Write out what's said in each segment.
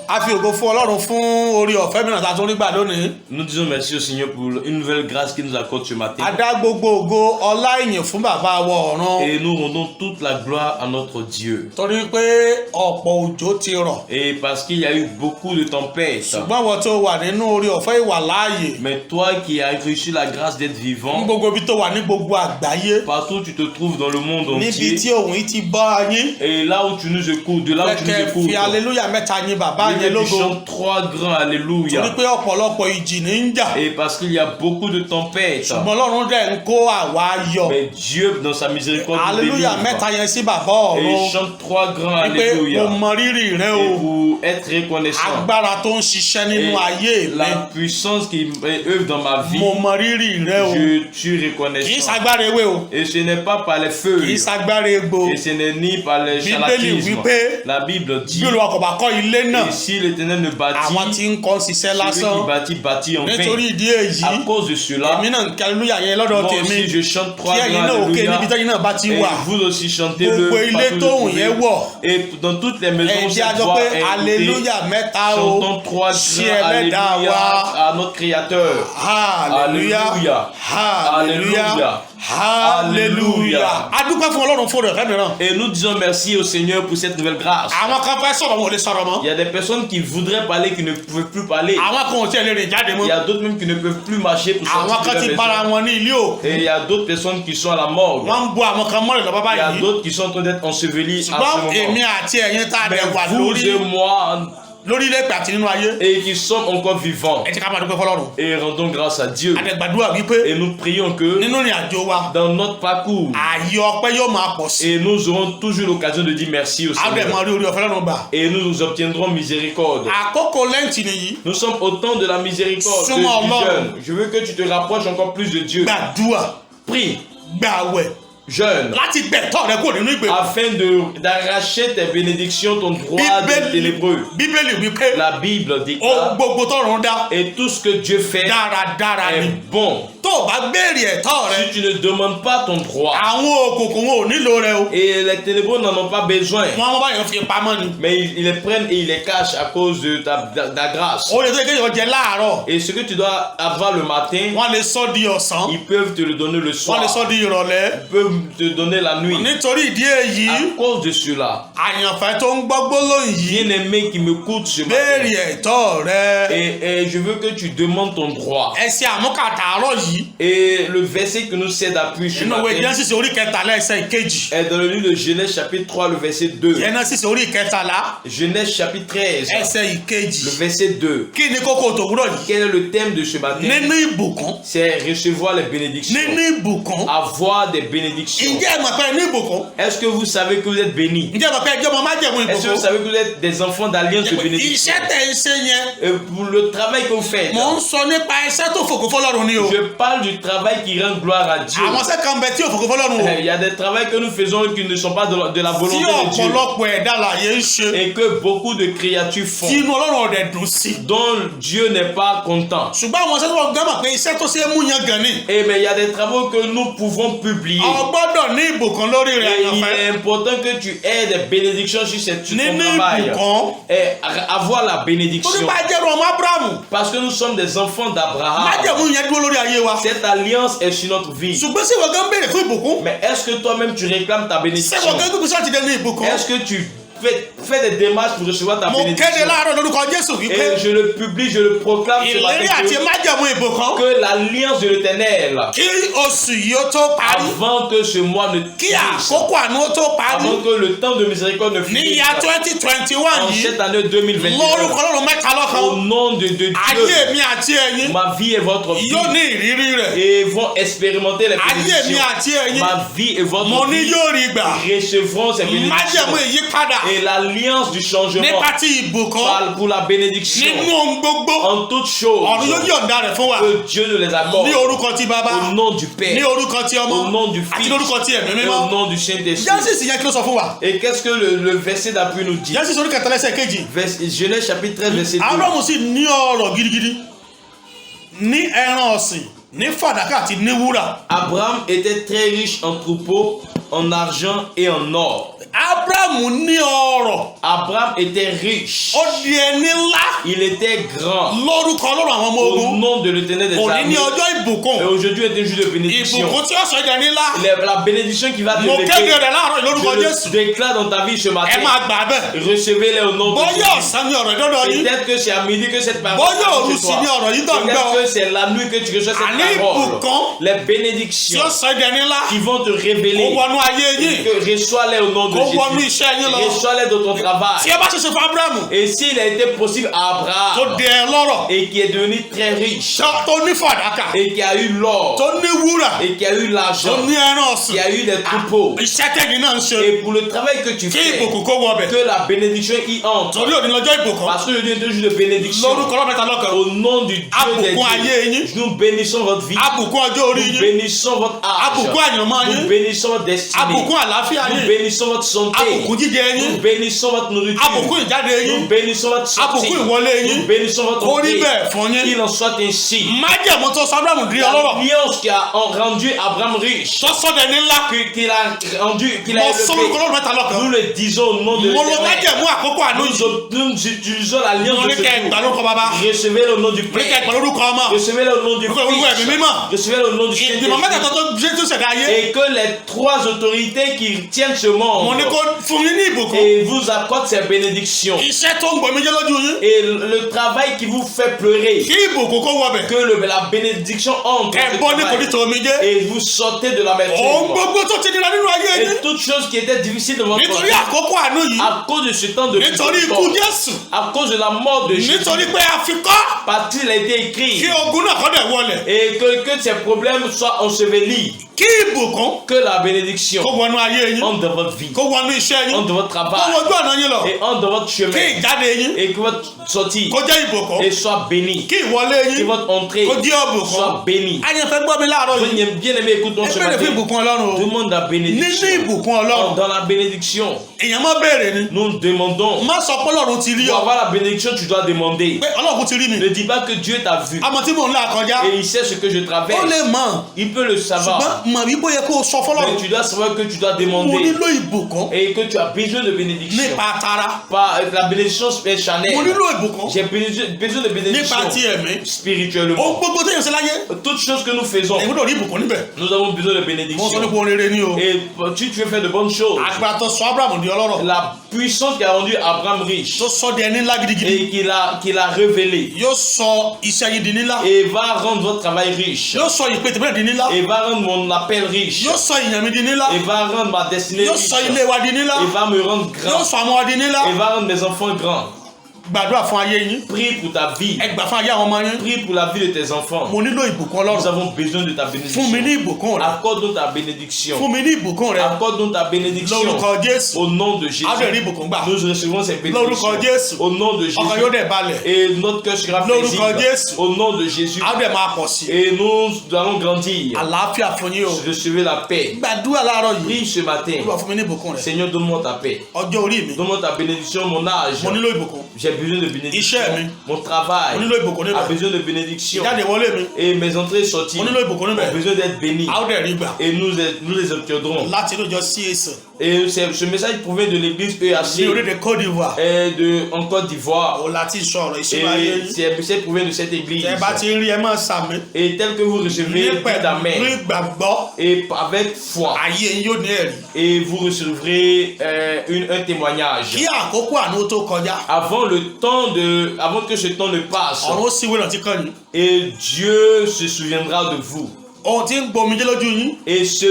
a fi ògo fún Ọlọ́run fún orí ọ̀fẹ́ mìíràn tá a tún rí gbà lónìí. Nous disons merci au Seigneur pour une nouvelle grâce qu'il nous accorde ce matin. A dá gbogbo ògo ọlá ìyìn fún bàbá wa ọ̀run. Et nous rendons toute la gloire à notre Dieu. Torí pé ọ̀pọ̀ òjò ti rọ̀. Et parce qu'il y a eu beaucoup de tempêtes. Ṣùgbọ́n wọ́n tó wà nínú orí ọ̀fẹ́ ìwà láàyè. Mais toi qui as reçu la grâce d'être vivant, Ní gbogbo ibi tó wà ní gbogbo àgbáyé. partout où tu te trouves dans le monde Níbi entier, tí òun yìí ti bọ́ yín. et là où tu nous écoutes, de là où tu nous Kẹ̀kẹ́ écoutes, fi aleluya mẹ́ta yìn bàbá je yẹn veux que tu lógo. chantes 3 grands Torí alléluia. pé ọ̀pọ̀lọpọ̀ ìjì ní ń jà. Et parce qu'il y a beaucoup de tempêtes, Ṣùgbọ́n Ọlọ́run dẹ̀ ń kó àwa yọ. mais Dieu dans sa miséricorde nous Aleluya délivre. mẹ́ta yẹn sí bàbá ọ̀run. Et chante 3 grands Wípé alléluia. mo mọ rírì rẹ Et o. pour être reconnaissant, Agbára tó ń ṣiṣẹ́ nínú ayé mi. la puissance qui œuvre dans ma vie, Mo mọ rírì rẹ o. je suis Kì í reconnaissant. ṣagbára ewé o. Et ce n'est pas par les Kì í feuilles, ṣagbára egbò. et ce n'est ni par les Bíbélì charlatanismes. wípé La Bible dit, bí Olúwa kò bá kọ́ ilé náà, et si l'Éternel ne àwọn bâtit, tí ń kọ́ ṣiṣẹ́ celui lásán. qui bâtit en Nítorí vain. ìdí èyí, À cause de cela, èmi náà ń kẹ́ aleluya yẹn lọ́dọ̀ moi tèmi. aussi je chante 3 Kí ẹ̀yin grands náà òkè níbi alléluia. tẹ́yin náà bá ti Et wà. vous aussi chantez-le Gbogbo ilé partout où tóhùn vous yẹn trouvez. wọ̀. Et dans toutes les maisons, Ẹ jẹ́ cette àjọ voix pé est écoutée. aleluya mẹ́ta o. Chantons 3 Sí grands Ẹlẹ́dàá alléluia wa. à notre Créateur. Hallelujah. Alléluia. Hallelujah. Alléluia. Hallelujah. A dúpẹ́ fún Ọlọ́run fún ọ̀rẹ́ mìíràn. Et nous disons merci au Seigneur pour cette nouvelle grâce. Àwọn kan fẹ́ sọ̀rọ̀ wọn ò lè sọ̀rọ̀ mọ́. Il y a des personnes qui voudraient parler, qui ne peuvent plus parler. Àwọn kan ò tiẹ̀ lè rìn jáde Il mọ́. y a d'autres même qui ne peuvent plus marcher pour Àwọn sortir kan de ti la bára maison. wọn ní ilé òkú. Et il y a d'autres personnes qui sont à la morgue. Wọ́n ń bo àwọn kan mọ́lẹ̀ lọ́ba Il y a báyìí. d'autres qui sont en train d'être ensevelis à Ṣùgbọ́n ce èmi moment. àti ẹ̀yin tá a Mais dẹ̀ wà vous lórí et moi, lórílẹ̀-èdè àti nínú ayé. et qui sommes encore vivants, Ẹ jẹ́ ká máa dúpẹ́ fọlọ́run. et rendons grâce à Dieu. Àdẹ̀gbàdúrà wípé Et nous prions que nínú ìrìn àjò wa, dans notre parcours, ààyè ọpẹ́ yóò máa pọ̀ sí. et nous aurons toujours l'occasion de dire merci au A dẹ̀ Seigneur. máa rí orí ọ̀fẹ́ lọ́run gbà. Et nous obtiendrons miséricorde. Àkókò lẹ́ǹtì nìyí. Nous sommes au temps de la miséricorde du Sûrement, Lord. jeûne. Je veux que tu te rapproches encore plus de Dieu. Gbàdúrà, Prie, gbàwẹ̀, jeûne, láti gbẹ̀tọ́ rẹ kúrò nínú ìgbèkùn. afin d'arracher tes bénédictions, ton droit d'être ténébreux. Bíbélì wípé La Bible ohun déclare, gbogbo tọ́run dá et tout ce que Dieu fait dáradára ni. est bon. Tó o bá béèrè ẹ̀tọ́ rẹ, Si tu ne demandes pas ton droit, àwọn òkùnkùn wọn ò nílò rẹ o. et les ténébreux n'en ont pas besoin, Wọ́n bá yẹn fi pamọ́ ni. mais ils les prennent et ils les cachent à cause de ta grâce. O lè tó yẹ kéèyàn jẹ láàárọ̀. Et ce que tu dois avoir le matin, Wọ́n lè sọ di ọ̀sán. ils peuvent te le donner le Wọ́n lè soir. sọ di ìrọ̀lẹ́. Ils peuvent te donner la nuit. Nítorí ìdí èyí, À cause de cela, àyànfẹ́ tó ń gbọ́ gbólóhùn yìí, bien-aimé qui m'écoute ce béèrè matin, ẹ̀tọ́ rẹ. et je veux que tu demandes ton droit. Ẹsẹ̀ àmúkàtà àárọ̀ yìí, Et le verset que nous sert d'appui ce nínú ìwé matin Genesis orí kẹtàlá ẹsẹ̀ ìkejì. est dans le livre de Genèse chapitre 3, le verset 2. Genesis orí kẹtàlá Genèse chapitre 13, ẹsẹ̀ ìkejì. le verset 2. Kí ni kókó tòwúrọ̀ yìí? Quel est le thème de ce matin? Nínú ìbùkún. C'est recevoir les bénédictions. Nínú ìbùkún. Avoir des bénédictions. Ǹjẹ́ ẹ mọ̀ pé ní ìbùkún? Est-ce que vous savez que vous êtes bénis? Ǹjẹ́ ẹ mọ̀ pé ẹjọ́ ọmọ májẹ̀mú Est-ce que vous ìbùkún? savez que vous êtes des enfants d'alliance de bénédiction? Iṣẹ́ tẹ̀ ń ṣe yẹn. Et pour le travail que vous faites, Mò ń sọ nípa iṣẹ́ tó fòkó fọlọ́run ni o. je parle du travail qui rend gloire à Dieu. Àwọn iṣẹ́ kan bẹ tí ò fòkó fọlọ́run o. Il y a des travaux que nous faisons qui ne sont pas de la Tí volonté de Dieu ọ̀pọ̀lọpọ̀ ẹ̀dá láyé ń ṣe. et que beaucoup de créatures font, Tí inú Ọlọ́run ọ̀dẹ̀ dùn sí. dont Dieu n'est pas content. Ṣùgbọ́n àwọn iṣẹ́ tó wọ́n gbẹ́mọ̀ pé iṣẹ́ tó ṣe é mú yan gan ni. Mais il y a des travaux que nous pouvons publier. O gbọ́dọ̀ ní ìbùkún lórí rẹ̀ Et il àyànfẹ́. est important que tu aies des bénédictions sur ton Nínú travail. ìbùkún. Et avoir la Torí bénédiction. bá jẹ́rú ọmọ Ábúráhámù. Parce que nous sommes des enfants d'Abraham. Májẹ̀mú yẹn dúró lórí ayé wa. Cette alliance est sur notre vie. Ṣùgbọ́n sí ìwọ gan béèrè fún ìbùkún. Mais est-ce que toi-même tu réclames ta Ṣé bénédiction? ìwọ gan gbígbé sọ́ọ̀tì dẹnu ìbùkún? Est-ce que tu fais des démarches pour recevoir ta Mo kéde bénédiction? láàárọ̀ lórúkọ Jésù wípé Et je le publie, je le proclame ce ìlérí matin àti májẹ̀mú ìbùkún que l'alliance de l'Éternel, kí oṣù yìí ó tó parí, avant que ce mois ne kí finisse, àkókò àánú ó tó parí avant que le temps de miséricorde ne ní finisse, ìyá 2021 en yìí cette année 2021, lórúkọ Ọlọ́run mẹ́ta au lọ́kan nom de Dieu, ayé mi àti ẹ̀yin ma vie et votre vie, yóò ní ìrírí rẹ̀, et vont expérimenter les ayé mi bénédictions. àti ẹ̀yin Ma vie et votre mo ní vie yóò rí gbà, recevront ces májẹ̀mú bénédictions. ìyípadà Et l'alliance du changement nípa ti ìbùkún parle pour la bénédiction nínú ohun gbogbo en toutes choses. ọ̀run yóò yọ̀ǹda rẹ̀ fún wa Que Dieu nous les accorde. ní orúkọ ti bàbá, Au nom du ní Père, orúkọ ti ọmọ au nom du àti Fils, lórúkọ ti ẹ̀mí et mímọ́. au nom du Saint-Esprit. Genesis yẹn kí ló sọ fún wa? Et qu'est-ce que le verset d'appui nous dit? Genesis orí kẹtàlá ẹsẹ̀ kejì. Genèse chapitre 13, verset 2. Ábúráhámù sì ní ọrọ̀ gidigidi ní ẹran ọ̀sìn ní fàdákà àti ní wúrà. Abraham était très riche en troupeaux, en argent et en or. Abrahamu ní ọrọ̀. Abraham était riche. Ó di ẹni ńlá. Il était grand. Lórúkọ Ọlọ́run àwọn ọmọ Au ogun. nom de l'Éternel des Òní armées. ní ọjọ́ ìbùkún. Et aujourd'hui est un jour de bénédiction. Ìbùkún tí ó sọ di ẹni ńlá. La bénédiction qui va te Mo kéde lever. rẹ̀ láàárọ̀ yìí lórúkọ Je Jésù. le déclare dans ta vie ce Ẹ matin. máa gbà bẹ́ẹ̀. Recevez-les au nom de Bóyá Jésus. ọ̀sán ni ọ̀rọ̀ ìdọ́dọ̀ yín. Peut-être que c'est à midi que cette parole Bóyá arrive òru chez sì toi. ni ọ̀rọ̀ yìí tó ń gbọ́. Peut-être que c'est la nuit que tu reçois cette Àní parole. ìbùkún Les tí bénédictions ó sọ di ẹni ńlá. qui vont te Kó révéler. wọnú ayé yín. Que reçois-les au nom de Kó wọnú Jésus. iṣẹ́ yín lọ. Reçois-les de ton Tí travail. ẹ bá ṣẹ̀ṣẹ̀ fún Abrahamu. Et s'il a été possible à Tó Abraham di ẹ lọ́rọ̀. et qui est devenu très riche Tó ní fàdákà. et qui a eu l'or Tó ní wúrà. et qui a eu Tó l'argent, ní ẹran qui ọ̀sìn. a eu des troupeaux, Iṣẹ́ tẹ̀yìn náà ń ṣe. et pour le travail que tu Kí fais, ìbùkún kó wọ bẹ̀. que la bénédiction y entre. Torí òní lọ́jọ́ ìbùkún. Parce que le Dieu est un jour de bénédiction. Lórúkọ Ọlọ́run mẹ́ta lọ́kan. Au nom du Dieu des Àbùkún ayé yín. dieux, nous bénissons votre vie. Àbùkún ọjọ́ orí Nous yín. bénissons votre Àbùkún âge. àyànmọ́ Nous yín. bénissons votre destinée. Àbùkún àlàáfíà Nous yín. bénissons votre santé. Àbùkún jíjẹ Nous yín. bénissons votre nourriture. Àbùkún ìjáde Nous yín. bénissons votre sortie. Àbùkún ìwọlé Nous yín. bénissons votre Kó rí entrée. bẹ́ẹ̀ fún yín. Qu'il en soit ainsi. Májẹ̀mú tó sọ Abrahamu di ọlọ́rọ̀. L'alliance qui a rendu Abraham riche, Tó sọ dẹni ńlá. qu'il a rendu, qu'il a Mo sọ lórúkọ élevé. Ọlọ́run mẹ́ta lọ́kan. Nous le disons au nom de Mo lo l'Éternel. májẹ̀mú àkókò àánú yìí. Nous utilisons l'alliance Mo de ní kẹ́ ẹ gbà ce lórúkọ bàbá. jour. Recevez-le au nom du Mo ní kẹ́ ẹ gbà Père. lórúkọ ọmọ. Recevez-le au nom du Orúkọ ẹ̀mí mímọ́. Fils. Recevez-le au nom du Ìgbìmọ̀ mẹ́tẹ̀ẹ̀ta Saint-Esprit. tó Jésù ṣẹ̀dá ayé. Et que les trois autorités qui tiennent ce Mo monde ní kó fún yín ní ìbùkún. et vous accordent ces bénédictions. Iṣẹ́ tó ń gbọ́ mi jẹ́ lójú yín. Et le travail qui vous fait pleurer, Kí ìbùkún kó wọ bẹ̀. que la bénédiction entre Ẹ ce bọ́ ní travail, koríta omijé. et vous sortez de Ohun l'amertume. gbogbo tó ti nira nínú ayé Et yín. toutes choses qui étaient difficiles de votre Nítorí vie, àkókò àánú yìí. à cause de ce temps de Nítorí ikú mort, Jésù. à cause de la mort de Jésus, Nítorí pé a fi kọ́. parce qu'il a été Kí écrit, ogun náà kọ́ dẹ̀ wọlẹ̀. et que ces problèmes soient ensevelis, Kí ìbùkún que la bénédiction kó wọnú ayé yín. entre dans votre vie, Kó wọnú iṣẹ́ yín. entre dans votre Kó travail, wojú ọ̀nà yín lọ. et entre dans votre Kí chemin, ìjáde yín. et que votre sortie Kó jẹ́ ìbùkún. et soit bénie, Kí ìwọlé que yín. votre entrée Kó jẹ́ ìbùkún. soit bénie. Àyànfẹ́ gbọ́ mi láàárọ̀ yìí. Bien-aimé, écoute-moi Ẹ ce bẹ̀rẹ̀ fún matin. ìbùkún Ọlọ́run o. Demande la Nínú bénédiction. ìbùkún Ọlọ́run. Dans la bénédiction, Èèyàn má béèrè ni. nous demandons. Má sọ pé Ọlọ́run ti rí Pour ọ. avoir la bénédiction, tu dois demander. Pé Ọlọ́run ti rí mi. Ne dis pas que Dieu t'a vu Àmọ́ tí mò ń là kọjá. et il sait ce que je Ó traverse. lè mọ̀. Il peut le savoir. Ṣùgbọ́n mọ̀ wípé ó yẹ kó o sọ Mais fọlọ́run. tu dois savoir que tu dois Mo demander nílò ìbùkún. et que tu as besoin de bénédiction. Nípa tara. Pas la bénédiction Mo charnelle. nílò ìbùkún. J'ai besoin de bénédiction Nípa ti ẹ̀mí. spirituellement. Ohun gbogbo téèyàn ṣe láyé. Toutes choses que nous faisons, Èyí gbọ́dọ̀ rí ìbùkún níbẹ̀. nous avons besoin de Mo sọ bénédiction. nípa ohun rere ni o. Et tu veux faire de bonnes choses. Àgbà tó sọ Abrahamu di ọlọ́rọ̀. La puissance qui a rendu Abraham riche Tó sọ di ẹni ńlá gidigidi. et qu'il a révélé Yóò sọ iṣẹ́ yìí di nílá. et va rendre votre travail riche Yóò sọ ìpè tèmi náà di nílá. et va rendre mon appel riche Yóò sọ ìyàn mi di nílá. et va rendre ma destinée Yóò riche sọ ilé wa di nílá. et va me rendre Yóò grand sọ àwọn wa di nílá. et va rendre mes enfants grands. Gbàdúrà fún ayé yín. Prie pour ta vie, Ẹ gbà fún ayé àwọn ọmọ yín. prie pour la vie de tes enfants. Mo nílò ìbùkún Nous Ọlọ́run. avons besoin de ta Fún mi bénédiction. ní ìbùkún rẹ. Accorde-nous ta bénédiction. Fún mi ní ìbùkún rẹ. Accorde-nous ta bénédiction. Lórúkọ Jésù. Au nom de Jésus, A ó dẹ̀ rí ìbùkún gbà. nous recevons ces Lórúkọ bénédictions. Jésù. Au nom de Ọkàn yóò Jésus. dẹ̀ balẹ̀. Et notre cœur sera Lórúkọ paisible. Jésù. Au nom de Jésus. A ó dẹ̀ máa pọ̀ sí. Et nous allons grandir. Àlàáfíà fún yín o. Recevez la paix. Gbàdúrà láàárọ̀ yìí. Prie ce matin. Olúwa fún mi ní ìbùkún rẹ. Seigneur, donne-moi ta paix. Ọjọ́ orí mi. Donne-moi ta bénédiction, mon âge. Mo nílò ìbùkún. J'ai besoin de bénédiction. Iṣẹ́ mi. Mon travail Mo nílò ìbùkún a níbẹ̀. besoin de bénédiction. Ìjáde wọlé mi. Et mes entrées et sorties Mo nílò ìbùkún ont níbẹ̀. besoin d'être bénies. A ó dẹ̀ rí gbà. Et nous les obtiendrons. Láti inú ìjọ CAC. Et ce message provient de l'église Ní EAC orílẹ̀-èdè Côte d'Ivoire. en Côte d'Ivoire. Ó láti sọ̀rọ̀ ìṣúná ayé Et yín. ce message provient de cette église. Tẹ́ bá ti ń rí ẹ máa sàmì. Et tel que vous recevez Ní dites Amen. pẹ̀lú ìgbàgbọ́. Et avec foi. Ayé yín yóò ní ẹ̀rí. Et vous recevrez un témoignage. Kí àkókò àánú tó kọjá. Avant que ce temps ne passe. Ọ̀run ó sì wéèlàn tí kàn yín. Et Dieu se souviendra de vous. Ohun tí ń gbomijé lójú yín. Et ce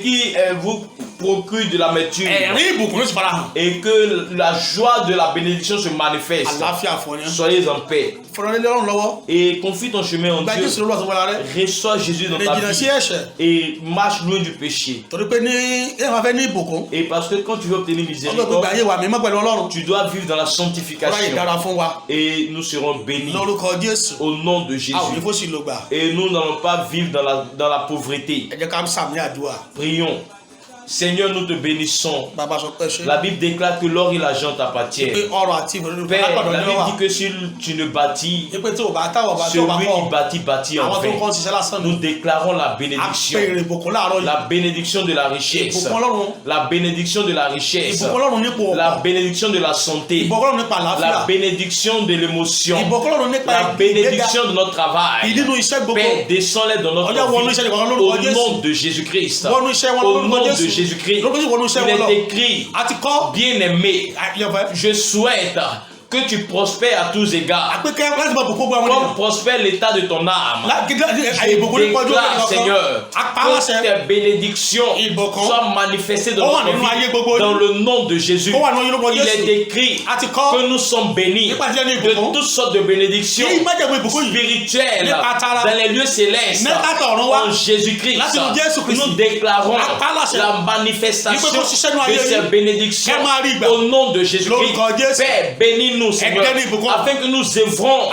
qui vous procure de l'amertume. Ẹ̀rín ìbùkún ló sì fara hàn. Et que la joie de la bénédiction se manifeste. Àlàáfíà fún yín. Soyez en paix. Fọlọ́lé Ọlọ́run lọ́wọ́. Et confie ton chemin en Gba Dieu. Jésù lọ́wọ́ àtúnwọ́lá rẹ̀. Reçois Jésus dans Lè ta jìnnà sí vie. ẹ̀ṣẹ̀. Et marche loin du péché. Torí pé ní ẹ̀ máa fẹ́ ní ìbùkún. Et parce que quand tu veux obtenir Ọlọ́run gbogbo miséricorde, ayé wa mímọ́ pẹ̀lú Ọlọ́run. tu dois vivre dans la Ọlọ́run yìí sanctification. dára fún wa. Et nous serons bénis. Lórúkọ Jésù. Au nom de Jésus. A ò ní fó sì lò gbà. Et nous n'allons pas vivre dans la pauvreté. Ẹ jẹ́ ká sàmì àdúrà. Prions. Seigneur, nous te bénissons. Bàbá sọ pé ṣe. La Bible déclare que l'or et l'argent t'appartiennent. Pé ọrọ̀ àti ìbẹ̀rù Père, la látọ̀dọ̀ ni ó wà. Bible dit que si tu ne bâtis, Pé tí o bá táwọ̀ bá tó bá celui kọ́. qui bâtit, bâtit en Àwọn tó ń kọ́ vain. ṣiṣẹ́ lásán ni. Nous déclarons la A bénédiction. pè èrè ìbùkún láàárọ̀ yìí. La bénédiction de la richesse. Ìbùkún Ọlọ́run. La bénédiction de la richesse. Ìbùkún Ọlọ́run nípò La ọ̀pọ̀. bénédiction de la santé. Ìbùkún Ọlọ́run nípa La àlàáfíà. bénédiction de l'émotion. Ìbùkún Ọlọ́run nípa La ìgbéga. bénédiction de notre travail. Ìdínú iṣẹ́ gbogbo. Père, descends-les dans notre Ọjọ́ wọnú iṣẹ́ vie. nìkan Au lórúkọ Jésù. nom de Jésus-Christ. Wọnú iṣẹ́ wọn Au lórúkọ nom de Jésù. Jésus-Christ. Lórúkọ Jésù wọnú iṣẹ́ Il wọn lọ. est écrit, A ti kọ́. bien-aimé, Àyẹ̀fẹ́. je souhaite que tu prospères à tous égards, Àpékẹ́ láti máa bùkún gbogbo àwọn comme ènìyàn. prospère l'état de ton âme. Láti Je ìbùkún nípa ojú déclare, ọ̀rẹ́ Seigneur, Apáláṣẹ. que tes bénédictions Ìbùkún. soient manifestées dans Ó wà notre nínú ayé vie, gbogbo yín. dans le nom de Jésus. Ó wà nínú orúkọ Il Jésù. est écrit A ti kọ́. que nous sommes bénis Nípa tí ẹni de ìbùkún. toutes sortes de bénédictions Kí májẹ̀mú ìbùkún yìí. spirituelles Nípa tara. dans les lieux célestes Nípa tọ̀run wá. en Jésus-Christ. Láti inú Jésù Kristi. Nous déclarons Apáláṣẹ. la manifestation Wípé kó ṣiṣẹ́ nínú ayé de ces yín. bénédictions Kẹ́ máa rí ìgbà. au nom de Jésus-Christ. Lórúkọ Jésù. Père, bénis-nous, Seigneur, Ẹ̀kẹ́ ní ìbùkún. afin que nous œuvrons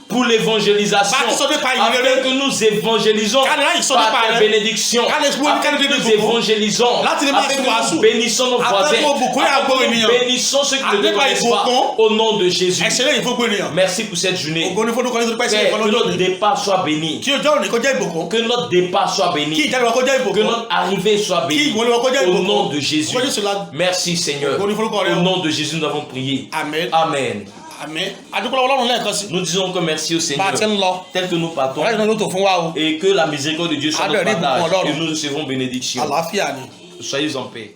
pour l'évangélisation, Bá a ti sọ nípa ìyìn rere. afin que nous évangélisons Ká lè ráyè sọ par nípa tes rẹ̀. bénédictions, Ká lè gbóni, ká afin lè que débi nous ìbùkún. évangélisons, Láti lè máa afin fi que wàásù. nous bénissons nos Afin voisins, kó bùkún afin àgbo que nous ènìyàn. bénissons ceux qui ne te Nípa connaissent pas, ìbùkún. au nom de Jésus. Ẹ̀ṣẹ̀ lẹ́yìn fún gbogbo ènìyàn. Merci pour cette journée. Ògo ni fún orúkọ Jésù pẹ́ sí Père, ìfọ̀n que lọ́jọ́ notre òní. départ soit béni, Kí ọjọ́ òní kó jẹ́ ìbùkún. que notre départ soit Kí béni, ìjáde wa kó jẹ́ que ìbùkún. notre arrivée soit Kí bénie, ìwọlé wa kó jẹ́ au ìbùkún. nom de Jésus. Orúkọ Jésù la. Merci Seigneur. Ògo ni fún orúkọ rẹ. Au nom de Jésus, nous avons prié. Amen. Amen. Àmín. Adúpẹ́ lọ́wọ́ Ọlọ́run lẹ́ẹ̀kan sí. Nous disons que merci au Bá a ti ń Seigneur. lọ. Tel que nous partons, Ọlọ́run náà ló tò fún wa o. et que la miséricorde de Dieu soit notre Adore, partage, Ọlọ́run. et nous recevons bénédiction. Àlàáfíà ni. Soyez en paix.